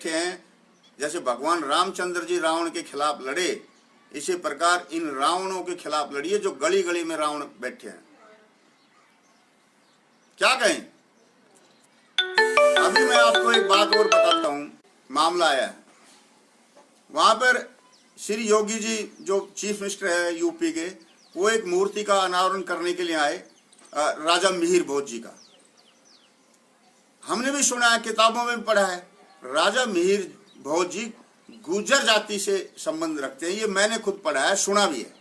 बैठे हैं, जैसे भगवान रामचंद्र जी रावण के खिलाफ लड़े, इसी प्रकार इन रावणों के खिलाफ लड़िए जो गली गली में रावण बैठे हैं। क्या कहें? अभी मैं आपको एक बात और बताता हूं। मामला आया है वहां पर श्री योगी जी जो चीफ मिनिस्टर है यूपी के, वो एक मूर्ति का अनावरण करने के लिए आए, राजा मिहिर भोज जी का। हमने भी सुना है, किताबों में भी पढ़ा है, राजा मिहिर भोज जी गुर्जर जाति से संबंध रखते हैं। ये मैंने खुद पढ़ा है, सुना भी है।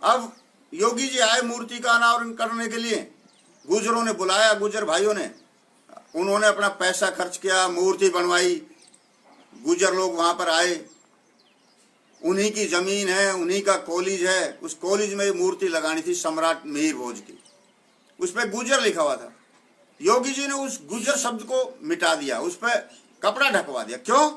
अब योगी जी आए मूर्ति का अनावरण करने के लिए, गुर्जरों ने बुलाया, गुर्जर भाइयों ने, उन्होंने अपना पैसा खर्च किया, मूर्ति बनवाई, गुर्जर लोग वहां पर आए, उन्हीं की जमीन है, उन्हीं का कॉलेज है, उस कॉलेज में मूर्ति लगानी थी सम्राट मिहिर भोज की, उस पर गुर्जर लिखा हुआ था। योगी जी ने उस गुर्जर शब्द को मिटा दिया, उस पर कपड़ा ढकवा दिया। क्यों?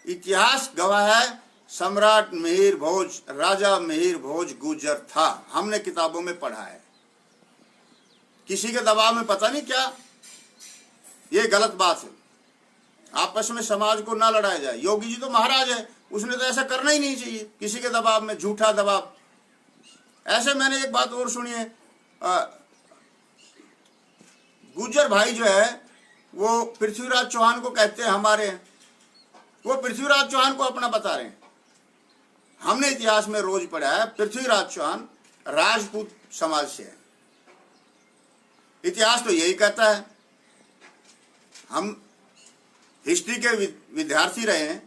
इतिहास गवाह है, सम्राट मिहिर भोज, राजा मिहिर भोज गुर्जर था। हमने किताबों में पढ़ा है। किसी के दबाव में पता नहीं क्या, ये गलत बात है। आपस में समाज को ना लड़ाया जाए। योगी जी तो महाराज है, उसने तो ऐसा करना ही नहीं चाहिए, किसी के दबाव में, झूठा दबाव। ऐसे मैंने एक बात और सुनी है, गुर्जर भाई जो है वो पृथ्वीराज चौहान को कहते हैं हमारे, वो पृथ्वीराज चौहान को अपना बता रहे हैं। हमने इतिहास में रोज पढ़ा है, पृथ्वीराज चौहान राजपूत समाज से है। इतिहास तो यही कहता है। हम हिस्ट्री के विद्यार्थी रहे हैं,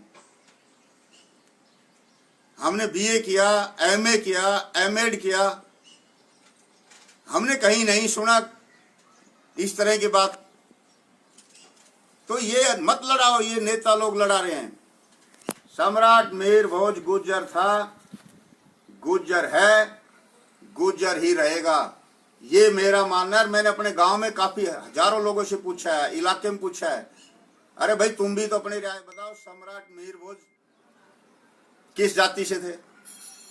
हमने बीए किया, एमए किया, एमएड किया, हमने कहीं नहीं सुना इस तरह की बात। तो ये मत लड़ाओ, ये नेता लोग लड़ा रहे हैं। सम्राट मिहिर भोज गुर्जर था, गुर्जर है, गुर्जर ही रहेगा, ये मेरा मानना है। मैंने अपने गांव में काफी हजारों लोगों से पूछा है, इलाके में पूछा है, अरे भाई तुम भी तो अपनी राय बताओ, सम्राट मिहिर भोज किस जाति से थे?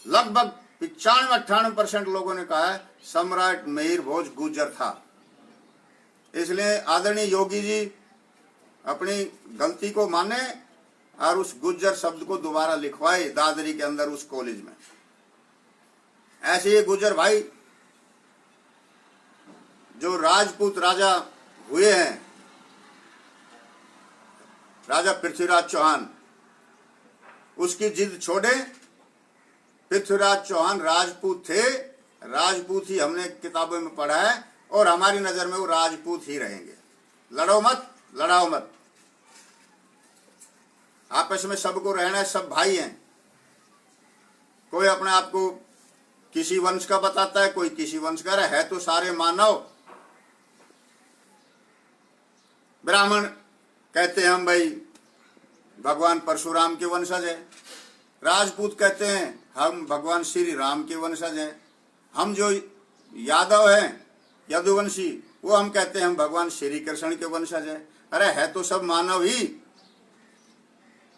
लगभग 95-98% लोगों ने कहा है सम्राट मिहिर भोज गुर्जर था। इसलिए आदरणीय योगी जी अपनी गलती को माने और उस गुर्जर शब्द को दोबारा लिखवाए दादरी के अंदर उस कॉलेज में। ऐसे ये गुर्जर भाई जो राजपूत राजा हुए हैं, राजा पृथ्वीराज चौहान, उसकी जिद छोड़े। पृथ्वीराज चौहान राजपूत थे, राजपूत ही हमने किताबों में पढ़ा है, और हमारी नजर में वो राजपूत ही रहेंगे। लड़ो मत, लड़ाओ मत, आपस में सबको रहना है, सब भाई हैं। कोई अपने आप को किसी वंश का बताता है, कोई किसी वंश का है तो सारे मानव। ब्राह्मण कहते हैं हम भाई भगवान परशुराम के वंशज हैं, राजपूत कहते हैं हम भगवान श्री राम के वंशज हैं, हम जो यादव हैं यदुवंशी, वो हम कहते हैं हम भगवान श्री कृष्ण के वंशज हैं। अरे है तो सब मानव ही।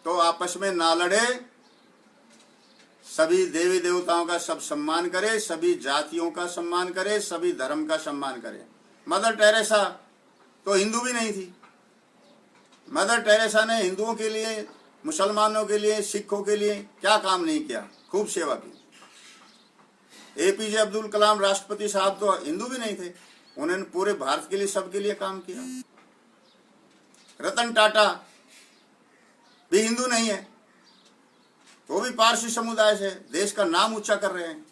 तो आपस में ना लड़े, सभी देवी देवताओं का सब सम्मान करे, सभी जातियों का सम्मान करे, सभी धर्म का सम्मान करे। मदर टेरेसा तो हिंदू भी नहीं थी। मदर टेरेसा ने हिंदुओं के लिए, मुसलमानों के लिए, सिखों के लिए क्या काम नहीं किया, खूब सेवा की। एपीजे अब्दुल कलाम राष्ट्रपति साहब तो हिंदू भी नहीं थे, उन्होंने पूरे भारत के लिए, सबके लिए काम किया। रतन टाटा भी हिंदू नहीं है, वो भी पारसी समुदाय से, देश का नाम ऊंचा कर रहे हैं।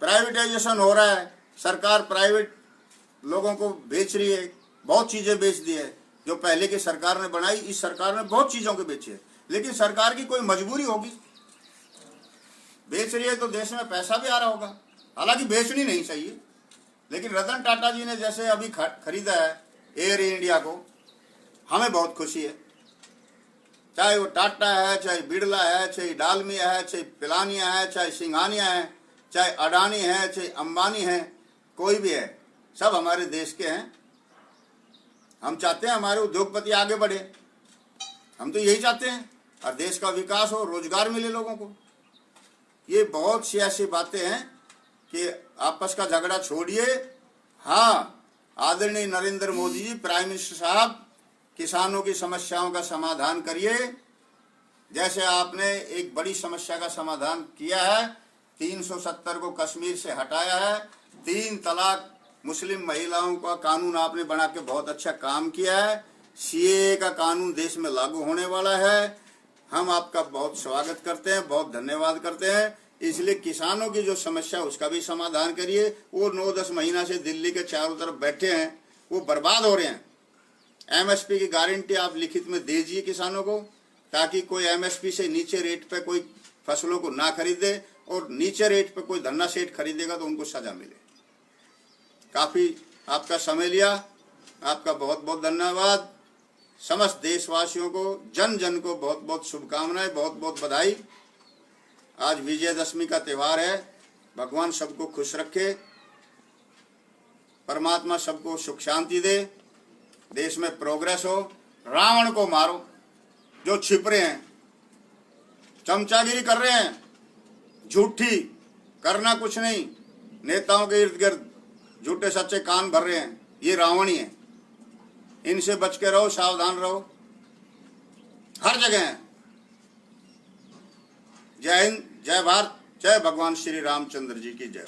प्राइवेटाइजेशन हो रहा है, सरकार प्राइवेट लोगों को बेच रही है, बहुत चीजें बेच दी है जो पहले की सरकार ने बनाई। इस सरकार ने बहुत चीजों को बेची है, लेकिन सरकार की कोई मजबूरी होगी, बेच रही है तो देश में पैसा भी आ रहा होगा। हालांकि बेचनी नहीं चाहिए, लेकिन रतन टाटा जी ने जैसे अभी खरीदा है एयर इंडिया को, हमें बहुत खुशी है। चाहे वो टाटा है, चाहे बिरला है, चाहे डालमिया है, चाहे पिलानिया है, चाहे सिंघानिया है, चाहे अडानी है, चाहे अंबानी है, कोई भी है, सब हमारे देश के हैं। हम चाहते हैं हमारे उद्योगपति आगे बढ़े, हम तो यही चाहते हैं, और देश का विकास हो, रोजगार मिले लोगों को। ये बहुत सी ऐसी बातें हैं कि आपस का झगड़ा छोड़िए। हाँ, आदरणीय नरेंद्र मोदी जी, प्राइम मिनिस्टर साहब, किसानों की समस्याओं का समाधान करिए। जैसे आपने एक बड़ी समस्या का समाधान किया है, 370 को कश्मीर से हटाया है, 3 तलाक मुस्लिम महिलाओं का कानून आपने बना के बहुत अच्छा काम किया है, सीएए का कानून देश में लागू होने वाला है। हम आपका बहुत स्वागत करते हैं, बहुत धन्यवाद करते हैं। इसलिए किसानों की जो समस्या उसका भी समाधान करिए। वो 9-10 महीना से दिल्ली के चारों तरफ बैठे हैं, वो बर्बाद हो रहे हैं। एमएसपी की गारंटी आप लिखित में दीजिए किसानों को, ताकि कोई एमएसपी से नीचे रेट पे कोई फसलों को ना खरीदे, और नीचे रेट पे कोई धन्ना सेठ खरीदेगा तो उनको सजा मिले। काफी आपका समय लिया, आपका बहुत बहुत धन्यवाद। समस्त देशवासियों को, जन जन को बहुत बहुत शुभकामनाएं, बहुत बहुत बधाई। आज विजयदशमी का त्यौहार है। भगवान सबको खुश रखे, परमात्मा सबको सुख शांति दे, देश में प्रोग्रेस हो। रावण को मारो जो छिप रहे हैं, चमचागिरी कर रहे हैं, झूठी, करना कुछ नहीं, नेताओं के इर्द गिर्द झूठे सच्चे कान भर रहे हैं, ये रावण ही है। इनसे बच के रहो, सावधान रहो, हर जगह है। जय हिंद, जय भारत, जय भगवान श्री रामचंद्र जी की जय।